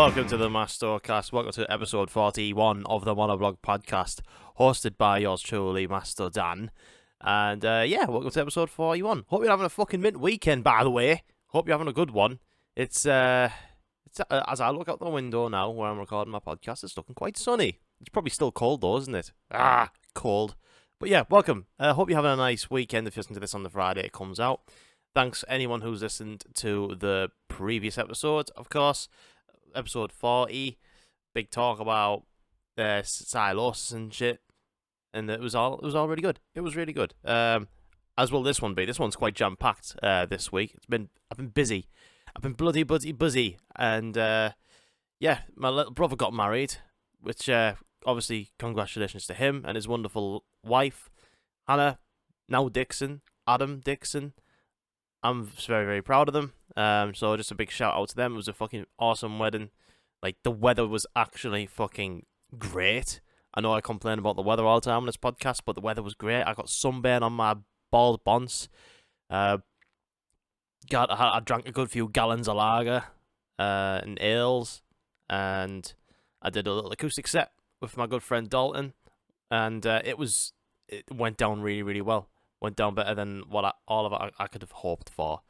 welcome to the MastoCast. Welcome to episode 41 of the Monoblog podcast, hosted by yours truly, Master Dan. And welcome to episode 41. Hope you're having a fucking mint weekend, by the way. Hope you're having a good one. It's as I look out the window now where I'm recording my podcast, it's looking quite sunny. It's probably still cold though, isn't it? Cold. But yeah, welcome. Hope you're having a nice weekend if you listen to this on the Friday it comes out. Thanks anyone who's listened to the previous episode, of course. Episode 40, big talk about silos and shit, and it was all really good. It was really good. As will this one be. This one's quite jam packed. This week I've been busy. I've been bloody busy, and my little brother got married, which obviously congratulations to him and his wonderful wife, Hannah, now Dixon, Adam Dixon. I'm very, very proud of them. So just a big shout out to them. It was a fucking awesome wedding. Like, the weather was actually fucking great. I know I complain about the weather all the time on this podcast, but the weather was great. I got sunburn on my bald bonce. I drank a good few gallons of lager and ales, and I did a little acoustic set with my good friend Dalton, and it went down really, really well. Went down better than what I could have hoped for.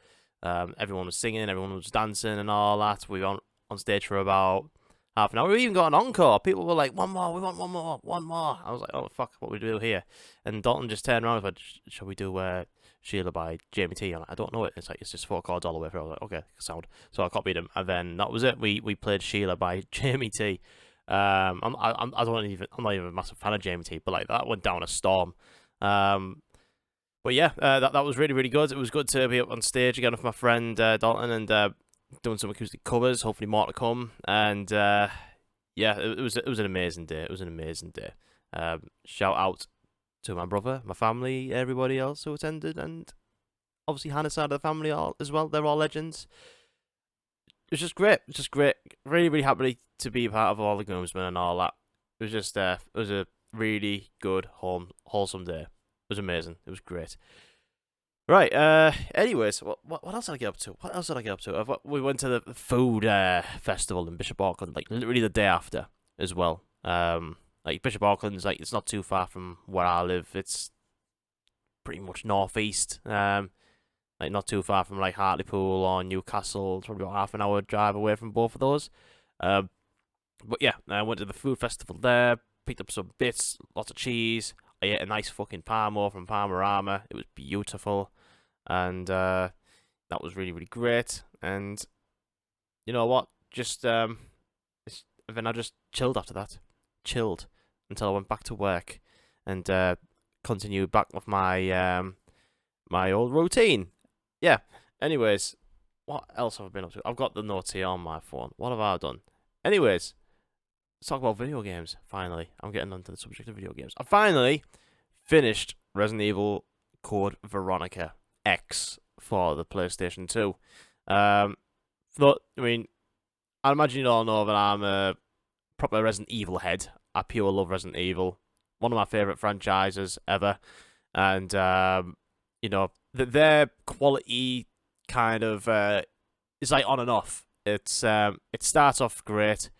Everyone was singing, everyone was dancing and all that. We were on stage for about half an hour. We even got an encore. People were like, one more, we want one more. I was like, oh, fuck, what we do here? And Dalton just turned around and said, shall we do Sheila by Jamie T? I'm like, I don't know it. It's like, it's just 4 chords all the way through. I was like, okay, sound. So I copied him, and then that was it. We played Sheila by Jamie T. I'm not even a massive fan of Jamie T, but like, that went down a storm. But yeah, that was really, really good. It was good to be up on stage again with my friend Dalton and doing some acoustic covers. Hopefully more to come. And it was an amazing day. It was an amazing day. Shout out to my brother, my family, everybody else who attended, and obviously Hannah's side of the family as well. They're all legends. It was just great. It's just great. Really, really happy to be a part of all the groomsmen and all that. It was just it was a really good, wholesome day. It was amazing. It was great. Right. Anyways, what else did I get up to? We went to the food festival in Bishop Auckland, like literally the day after as well. Like Bishop Auckland's like, it's not too far from where I live. It's pretty much northeast. Like not too far from like Hartlepool or Newcastle. It's probably about half an hour drive away from both of those. But yeah, I went to the food festival there. Picked up some bits, lots of cheese. I ate a nice fucking Parmo from Parmorama. It was beautiful, and that was really, really great. And you know what? Then I just chilled after that. Chilled until I went back to work, and continued back with my my old routine. Yeah. Anyways, what else have I been up to? I've got the notes here on my phone. What have I done? Anyways, let's talk about video games, finally. I'm getting onto the subject of video games. I finally finished Resident Evil Code Veronica X for the PlayStation 2. I imagine you all know that I'm a proper Resident Evil head. I pure love Resident Evil. One of my favourite franchises ever. And, their quality kind of is like on and off. It starts off great,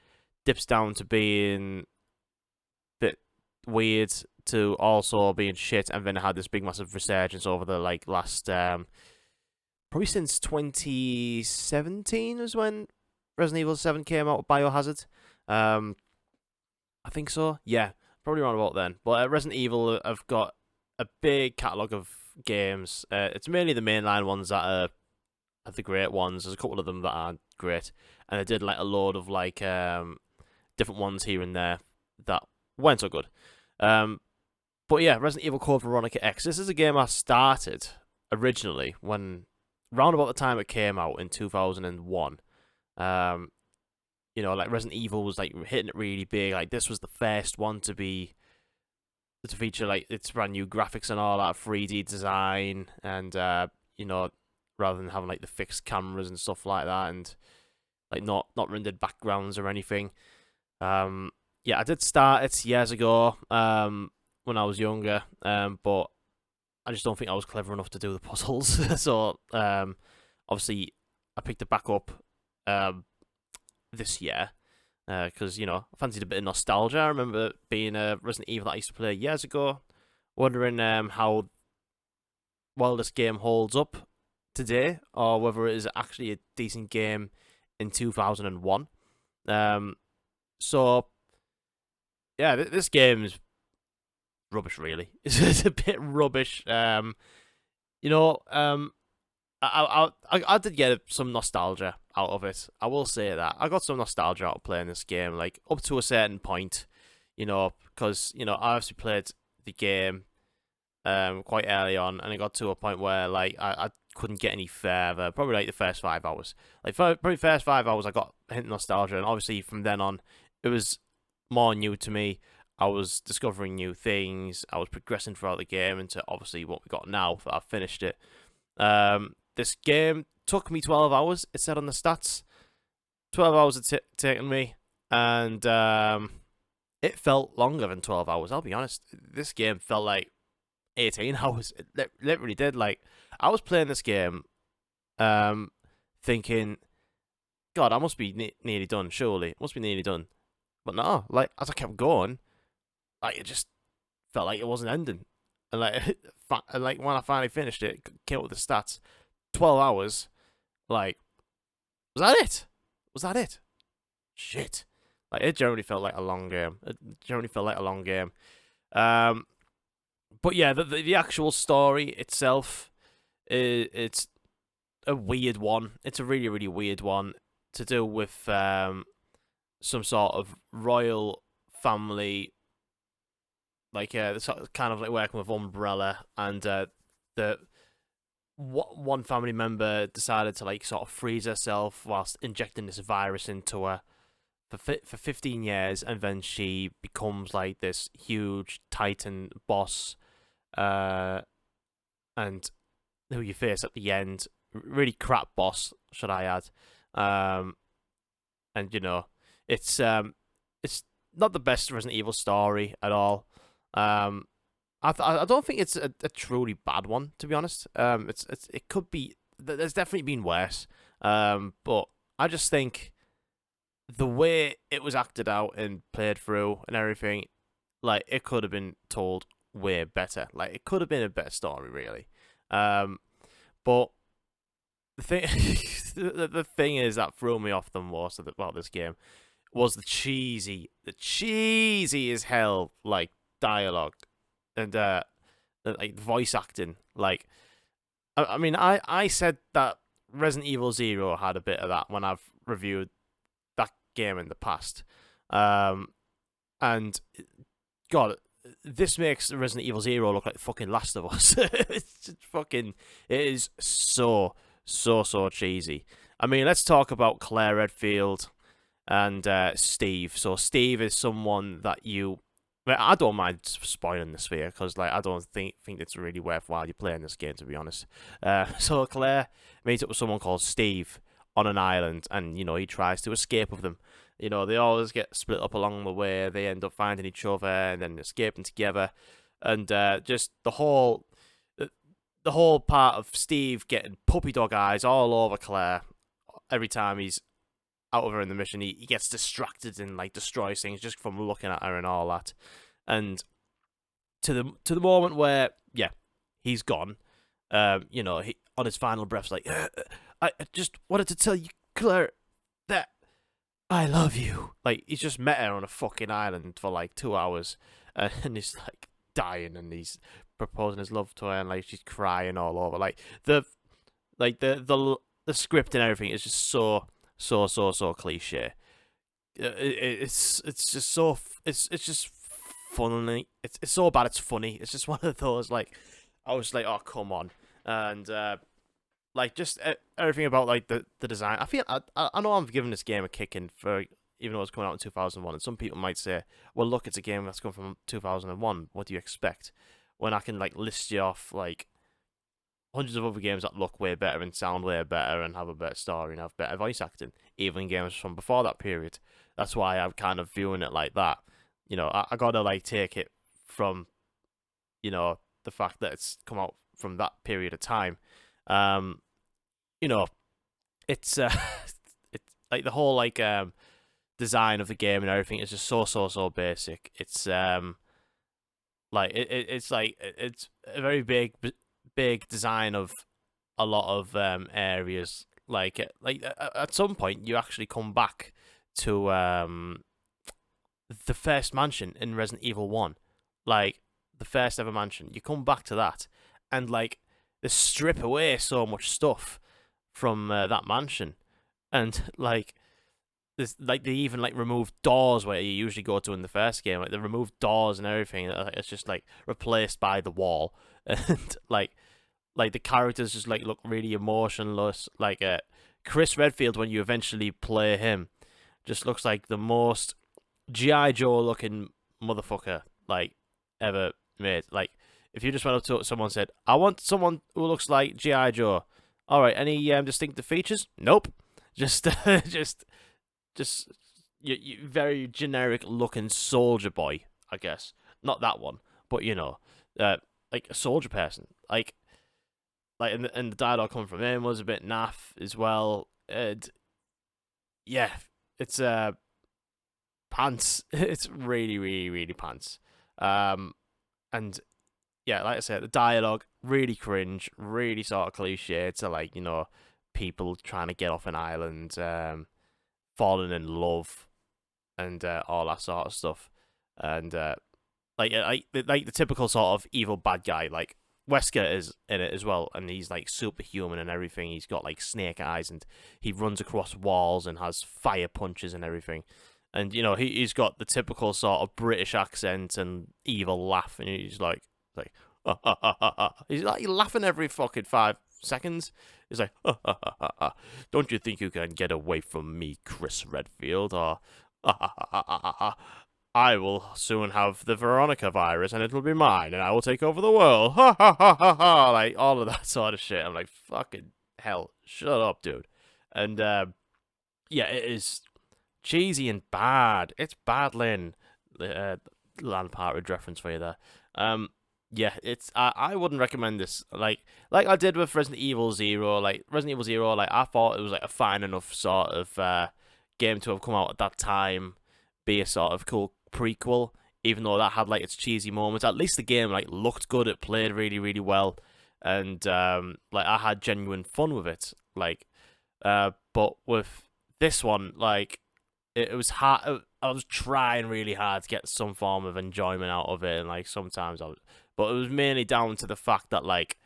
dips down to being a bit weird to also being shit, and then it had this big massive resurgence over the like last probably since 2017 was when Resident Evil 7 came out with Biohazard. I think so. Yeah, probably around about then. But Resident Evil have got a big catalogue of games. It's mainly the mainline ones that are the great ones. There's a couple of them that aren't great, and I did like a load of like different ones here and there that weren't so good. But yeah, Resident Evil Code Veronica X. This is a game I started originally when round about the time it came out in 2001. Like Resident Evil was like hitting it really big. Like this was the first one to feature like its brand new graphics and all that 3D design, and rather than having like the fixed cameras and stuff like that, and like not rendered backgrounds or anything. I did start it years ago when I was younger, but I just don't think I was clever enough to do the puzzles. So obviously I picked it back up this year, because I fancied a bit of nostalgia. I remember being a Resident Evil that I used to play years ago, wondering how well this game holds up today, or whether it is actually a decent game in 2001. So yeah, this game is rubbish. Really, it's a bit rubbish. You know, I did get some nostalgia out of it. I will say that I got some nostalgia out of playing this game, like up to a certain point, because I obviously played the game quite early on, and it got to a point where like I couldn't get any further. Probably like the first 5 hours, like probably first 5 hours, I got a hint of nostalgia, and obviously from then on, it was more new to me. I was discovering new things. I was progressing throughout the game into obviously what we got now. I've finished it. This game took me 12 hours. It said on the stats, 12 hours it taken me, and it felt longer than 12 hours. I'll be honest. This game felt like 18 hours. It literally did. Like, I was playing this game, thinking, God, I must be nearly done. Surely, it must be nearly done. But no, like as I kept going, like it just felt like it wasn't ending. And like when I finally finished it, came up with the stats, 12 hours. Like, was that it? Was that it? Shit. Like, it generally felt like a long game. But yeah, the actual story itself, it's a weird one. It's a really, really weird one to do with some sort of royal family, like kind of like working with Umbrella, and the one family member decided to like sort of freeze herself whilst injecting this virus into her for 15 years, and then she becomes like this huge titan boss, and who you face at the end, really crap boss, should I add. And it's not the best Resident Evil story at all. I don't think it's a truly bad one, to be honest. It could be. There's definitely been worse. But I just think the way it was acted out and played through and everything, like it could have been told way better. Like it could have been a better story, really. But the thing, the thing is that threw me off the most about this game was the cheesy as hell like dialogue and like voice acting. Like, I mean, I said that Resident Evil Zero had a bit of that when I've reviewed that game in the past, and God, this makes Resident Evil Zero look like fucking Last of Us. It's just fucking, it is so cheesy. I mean, let's talk about Claire Redfield and Steve. So Steve is someone that I don't mind spoiling this for you, because like I don't think it's really worthwhile you playing this game, to be honest. So Claire meets up with someone called Steve on an island, and he tries to escape with them. They always get split up along the way. They end up finding each other and then escaping together, and just the whole part of Steve getting puppy dog eyes all over Claire every time he's out of her in the mission. He gets distracted and like destroys things just from looking at her and all that. And to the moment where he's gone, he on his final breath's like, I just wanted to tell you, Claire, that I love you. Like, he's just met her on a fucking island for like 2 hours, and he's like dying, and he's proposing his love to her, and like she's crying all over. Like the script and everything is just so cliche. It's just so it's just funny. It's so bad it's funny. It's just one of those, like, I was like, oh come on. And like just everything about like the design. I know I'm giving this game a kick in for, even though it's coming out in 2001, and some people might say, well look, it's a game that's come from 2001, what do you expect? When I can like list you off like hundreds of other games that look way better and sound way better and have a better story and have better voice acting, even games from before that period. That's why I'm kind of viewing it like that. I gotta like take it from, the fact that it's come out from that period of time. It's it's like the whole like design of the game and everything is just so basic. It's it's a very big design of a lot of areas. At some point you actually come back to the first mansion in Resident Evil 1, like the first ever mansion. You come back to that, and like they strip away so much stuff from that mansion, and like there's like they even like remove doors where you usually go to in the first game. Like they remove doors and everything. It's just like replaced by the wall, and like the characters just like look really emotionless. Like Chris Redfield, when you eventually play him, just looks like the most G.I. Joe looking motherfucker like ever made. Like if you just went up to someone and said, "I want someone who looks like G.I. Joe." All right, any distinctive features? Nope. Just you very generic looking soldier boy, I guess. Not that one, but like a soldier person. And the dialogue coming from him was a bit naff as well. And yeah, it's pants. It's really pants. And yeah, like I said, the dialogue really cringe, really sort of cliche to like people trying to get off an island, falling in love, and all that sort of stuff, and like the typical sort of evil bad guy. Like Wesker is in it as well, and he's like superhuman and everything. He's got like snake eyes, and he runs across walls and has fire punches and everything. And he's got the typical sort of British accent and evil laugh, and he's like he's like laughing every fucking 5 seconds. He's like, don't you think you can get away from me, Chris Redfield? Or I will soon have the Veronica virus, and it'll be mine, and I will take over the world. Like all of that sort of shit. I'm like, fucking hell, shut up, dude. And yeah, it is cheesy and bad. It's bad, Lynn. Land Partridge reference for you there. Yeah, it's I wouldn't recommend this. Like I did with Resident Evil 0. Like Resident Evil 0, like I thought it was like a fine enough sort of game to have come out at that time, be a sort of cool prequel, even though that had like its cheesy moments. At least the game like looked good, it played really well, and like I had genuine fun with it. Like but with this one, like it was hard. I was trying really hard to get some form of enjoyment out of it, and like sometimes but it was mainly down to the fact that like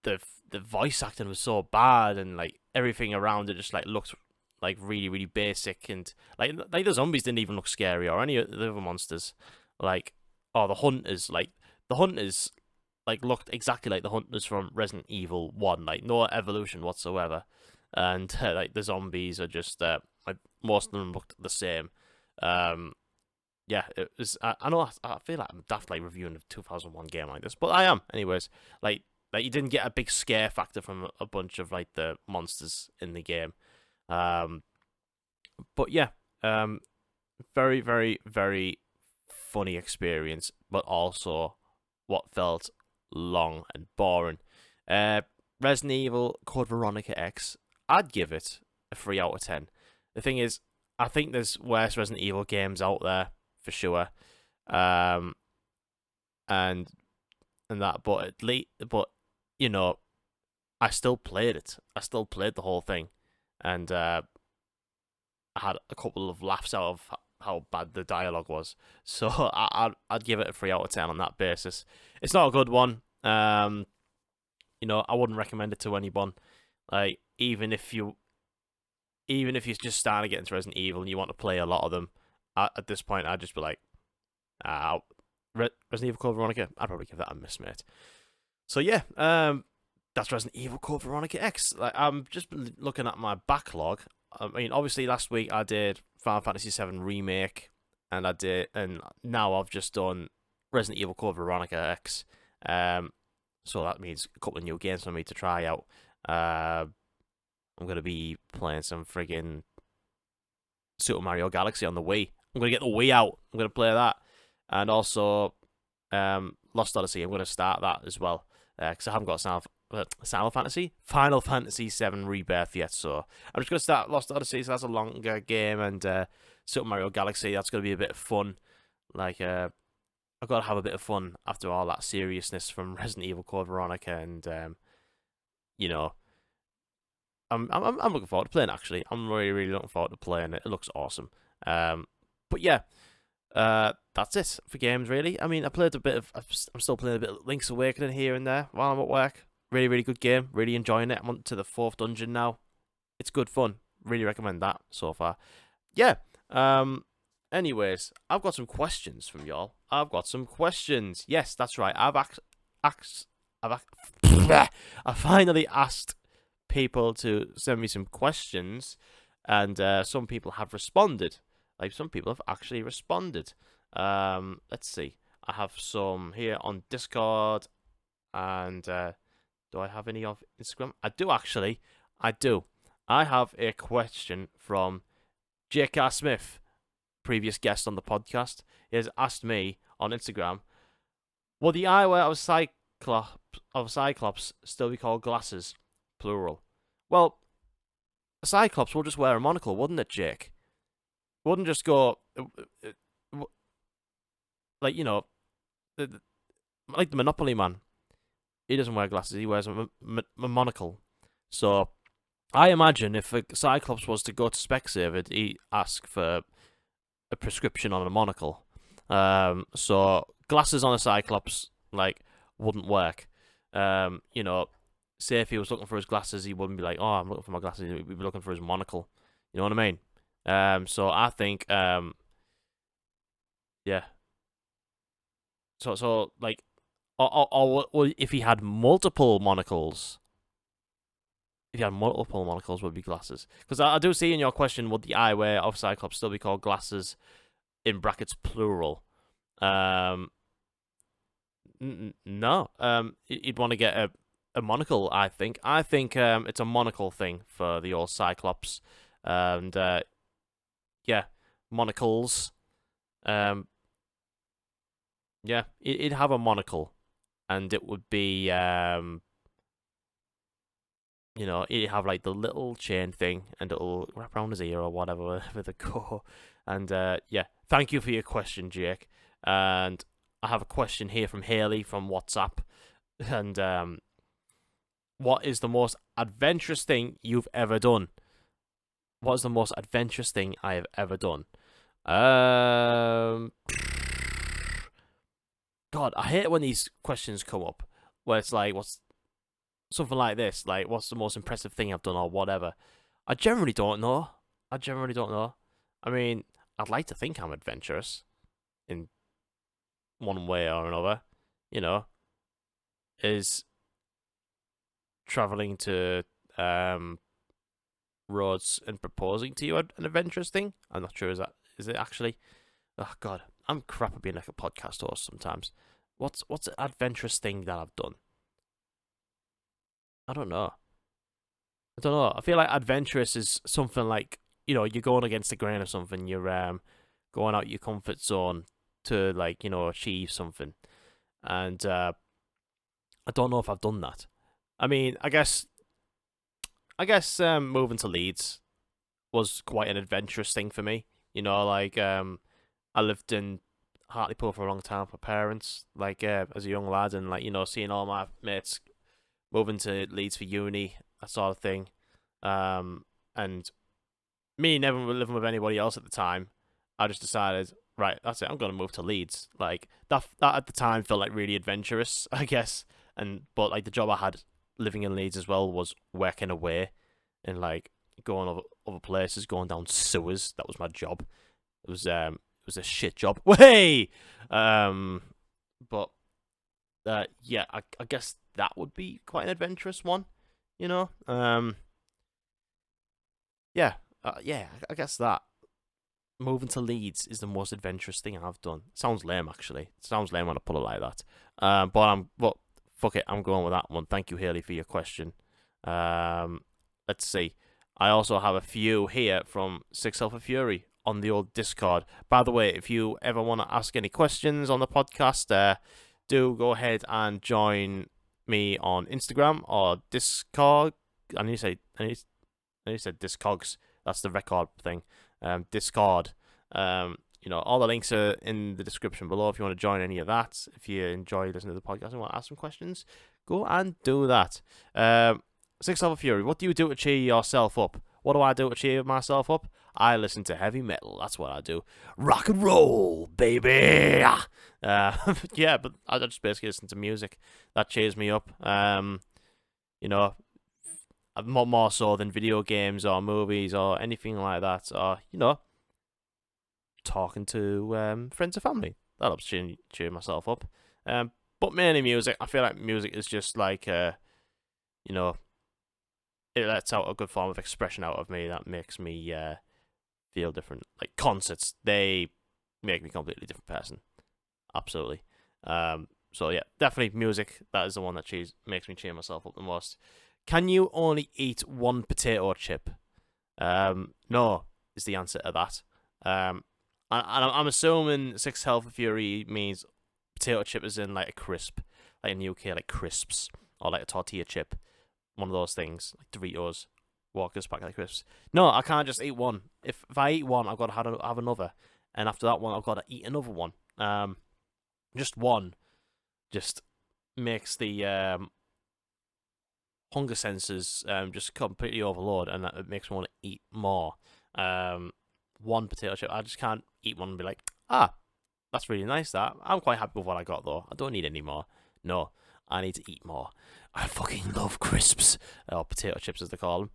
the voice acting was so bad, and like everything around it just like looked like really basic, and like the zombies didn't even look scary, or any of the other monsters, like the hunters like looked exactly like the hunters from Resident Evil 1, like no evolution whatsoever, and like the zombies are just like most of them looked the same. Yeah, it was. I know. I feel like I'm daft like reviewing a 2001 game like this, but I am, anyways. Like you didn't get a big scare factor from a bunch of like the monsters in the game. But yeah, very funny experience, but also what felt long and boring. Resident Evil Code Veronica X, I'd give it a 3 out of 10. The thing is, I think there's worse Resident Evil games out there for sure, and that, but I still played it. I still played the whole thing, and I had a couple of laughs out of how bad the dialogue was. So I'd give it a 3 out of 10 on that basis. It's not a good one. I wouldn't recommend it to anyone. Like even if you're just starting to get into Resident Evil and you want to play a lot of them, at this point I'd just be like, Resident Evil Code Veronica, I'd probably give that a miss, mate. So yeah, that's Resident Evil Code Veronica X. Like I'm just looking at my backlog. I mean, obviously last week I did Final Fantasy VII Remake, and now I've just done Resident Evil Code Veronica X. So that means a couple of new games for me to try out. I'm gonna be playing some friggin' Super Mario Galaxy on the Wii. I'm gonna get the Wii out. I'm gonna play that, and also Lost Odyssey. I'm gonna start that as well because I haven't got Final Fantasy 7 Rebirth yet. So I'm just gonna start Lost Odyssey. So that's a longer game, and Super Mario Galaxy. That's gonna be a bit of fun. Like I've got to have a bit of fun after all that seriousness from Resident Evil Code Veronica, and you know, I'm looking forward to playing it, actually. I'm really looking forward to playing it. It looks awesome. But yeah, that's it for games, really. I mean, I'm still playing a bit of Link's Awakening here and there while I'm at work. Really good game. Really enjoying it. I'm on to the 4th dungeon now. It's good fun. Really recommend that so far. Yeah. Anyways, I've got some questions from y'all. I've got some questions. Yes, that's right. I finally asked people to send me some questions, and some people have responded. Like, some people have actually responded. Let's see. I have some here on Discord, and do I have any of Instagram? I do, actually. I do. I have a question from J.K. Smith, previous guest on the podcast. He has asked me on Instagram, will the eyewear of Cyclops still be called glasses, plural? Well, Cyclops will just wear a monocle, wouldn't it, Jake? Wouldn't just go like, you know, like the Monopoly man. He doesn't wear glasses. He wears a monocle. So I imagine if a Cyclops was to go to Specsavers, he'd ask for a prescription on a monocle. So glasses on a Cyclops, like, wouldn't work. You know, say if he was looking for his glasses, he wouldn't be like, oh, I'm looking for my glasses. He'd be looking for his monocle. You know what I mean? So I think, yeah. So like, or if he had multiple monocles. If you had multiple monocles, would be glasses. Because I do see in your question, would the eyewear of Cyclops still be called glasses, in brackets, plural? No. You'd want to get a monocle, I think. I think it's a monocle thing for the old Cyclops. And, yeah, monocles. Yeah, it'd have a monocle. And it would be, you know, it'd have like the little chain thing, and it'll wrap around his ear or whatever with a go. And yeah, thank you for your question, Jake. And I have a question here from Haley from WhatsApp. And what is the most adventurous thing you've ever done? What is the most adventurous thing I have ever done? God, I hate when these questions come up, where it's like, what's something like this, like, what's the most impressive thing I've done or whatever. I generally don't know. I mean, I'd like to think I'm adventurous in one way or another. You know, is traveling to Rhodes and proposing to you an adventurous thing? I'm not sure. Is it actually? Oh God, I'm crap at being like a podcast host sometimes. What's an adventurous thing that I've done? I don't know. I feel like adventurous is something like, you know, you're going against the grain or something. You're going out your comfort zone to, like, you know, achieve something. And I don't know if I've done that. I mean, I guess moving to Leeds was quite an adventurous thing for me. You know, like, I lived in Hartlepool for a long time with my parents, like, as a young lad, and, like, you know, seeing all my mates moving to Leeds for uni, that sort of thing. And me never living with anybody else at the time, I just decided, right, that's it, I'm going to move to Leeds. Like, that at the time felt like really adventurous, I guess. But like, the job I had living in Leeds as well was working away and, like, going other places, going down sewers. That was my job. It was a shit job. Way! But yeah, I guess that would be quite an adventurous one, you know? Yeah, I guess that. Moving to Leeds is the most adventurous thing I've done. Sounds lame, actually. It sounds lame when I put it like that. But fuck it, I'm going with that one. Thank you, Haley, for your question. Let's see. I also have a few here from Six Alpha Fury on the old Discord. By the way, if you ever want to ask any questions on the podcast, do go ahead and join me on Instagram or Discog. I need to say Discogs. That's the record thing. Discord. All the links are in the description below if you want to join any of that. If you enjoy listening to the podcast and want to ask some questions, go and do that. Six Level Fury, what do you do to cheer yourself up? What do I do to cheer myself up? I listen to heavy metal. That's what I do. Rock and roll, baby. Yeah, but I just basically listen to music that cheers me up. More so than video games or movies or anything like that. Or talking to friends and family. That helps cheer myself up. But mainly music. I feel like music is just like it lets out a good form of expression out of me that makes me feel different. Like concerts, they make me a completely different person. Absolutely. So yeah, definitely music. That is the one that makes me cheer myself up the most. Can you only eat one potato chip? No, is the answer to that. And I'm assuming Six Health Fury means potato chip is in like a crisp, like in the UK, like crisps, or like a tortilla chip. One of those things, like Doritos, Walker's packet of crisps. No, I can't just eat one. If I eat one, I've got to have another. And after that one, I've got to eat another one. Just one just makes the hunger senses just completely overload, and it makes me want to eat more. One potato chip, I just can't eat one and be like, that's really nice. That I'm quite happy with what I got though. I don't need any more. No, I need to eat more. I fucking love crisps, or potato chips as they call them.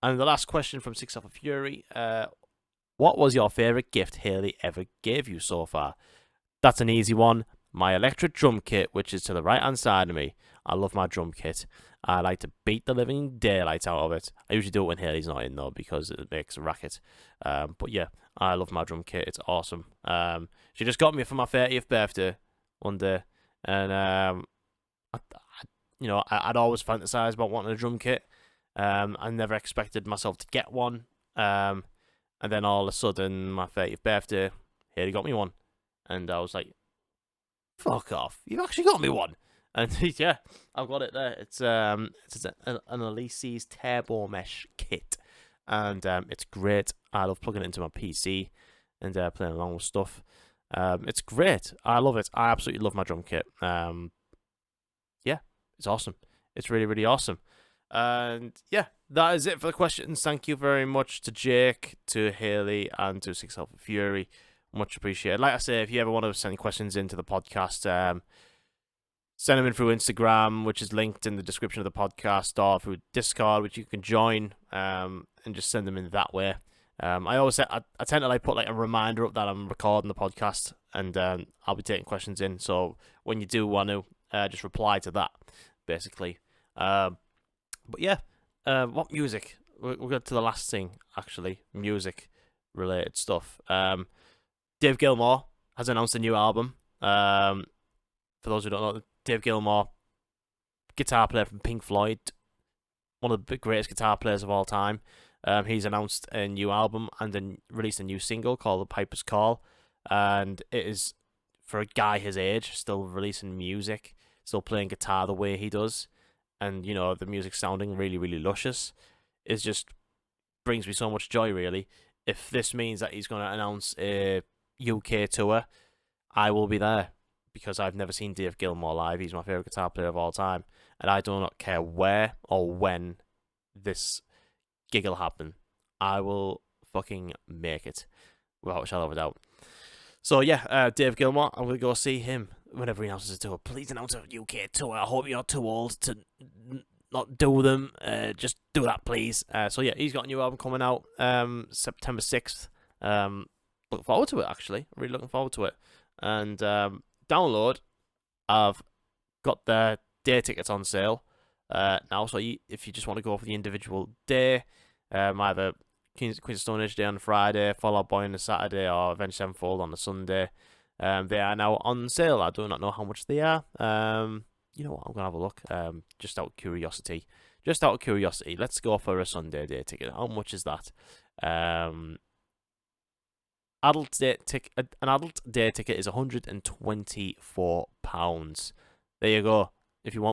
And the last question from Six Alpha Fury: what was your favorite gift Haley ever gave you so far? That's an easy one. My electric drum kit, which is to the right hand side of me. I love my drum kit. I like to beat the living daylights out of it. I usually do it when Haley's not in though, because it makes a racket. But yeah, I love my drum kit. It's awesome. She just got me for my 30th birthday one day, and I'd always fantasized about wanting a drum kit. I never expected myself to get one. And then all of a sudden, my 30th birthday, Haley got me one, and I was like, "Fuck off! You've actually got me one." And yeah, I've got it there. It's an Elise's Turbo Mesh kit, and it's great. I love plugging it into my PC and playing along with stuff. It's great. I love it. I absolutely love my drum kit. Yeah, it's awesome. It's really, really awesome. And yeah, that is it for the questions. Thank you very much to Jake, to Haley, and to Six Alpha Fury. Much appreciated. Like I say, if you ever want to send questions into the podcast, send them in through Instagram, which is linked in the description of the podcast, or through Discord, which you can join, and just send them in that way. I always say I tend to put a reminder up that I'm recording the podcast, and I'll be taking questions in. So when you do want to, just reply to that, basically. But yeah, what music? We'll go to the last thing, actually, music related stuff. Dave Gilmour has announced a new album. For those who don't know, Dave Gilmour, guitar player from Pink Floyd, one of the greatest guitar players of all time. He's announced a new album and then released a new single called The Piper's Call. And it is, for a guy his age, still releasing music, still playing guitar the way he does. And, the music sounding really, really luscious. It just brings me so much joy, really. If this means that he's going to announce a UK tour, I will be there, because I've never seen Dave Gilmour live. He's my favourite guitar player of all time, and I do not care where or when this gig will happen. I will fucking make it, without a shadow of a doubt. So yeah, Dave Gilmour, I'm going to go see him whenever he announces a tour. Please announce a UK tour. I hope you're too old to not do them. Just do that, please. So yeah, he's got a new album coming out September 6th. Looking forward to it, actually. I'm really looking forward to it. And download, I've got the day tickets on sale now. So if you just want to go for the individual day, either Queens of Stone Age Day on Friday, Fall Out Boy on the Saturday, or Avenged Sevenfold on the Sunday, they are now on sale. I do not know how much they are. You know what? I'm going to have a look. Just out of curiosity. Let's go for a Sunday day ticket. How much is that? An adult day ticket is £124. There you go. if you want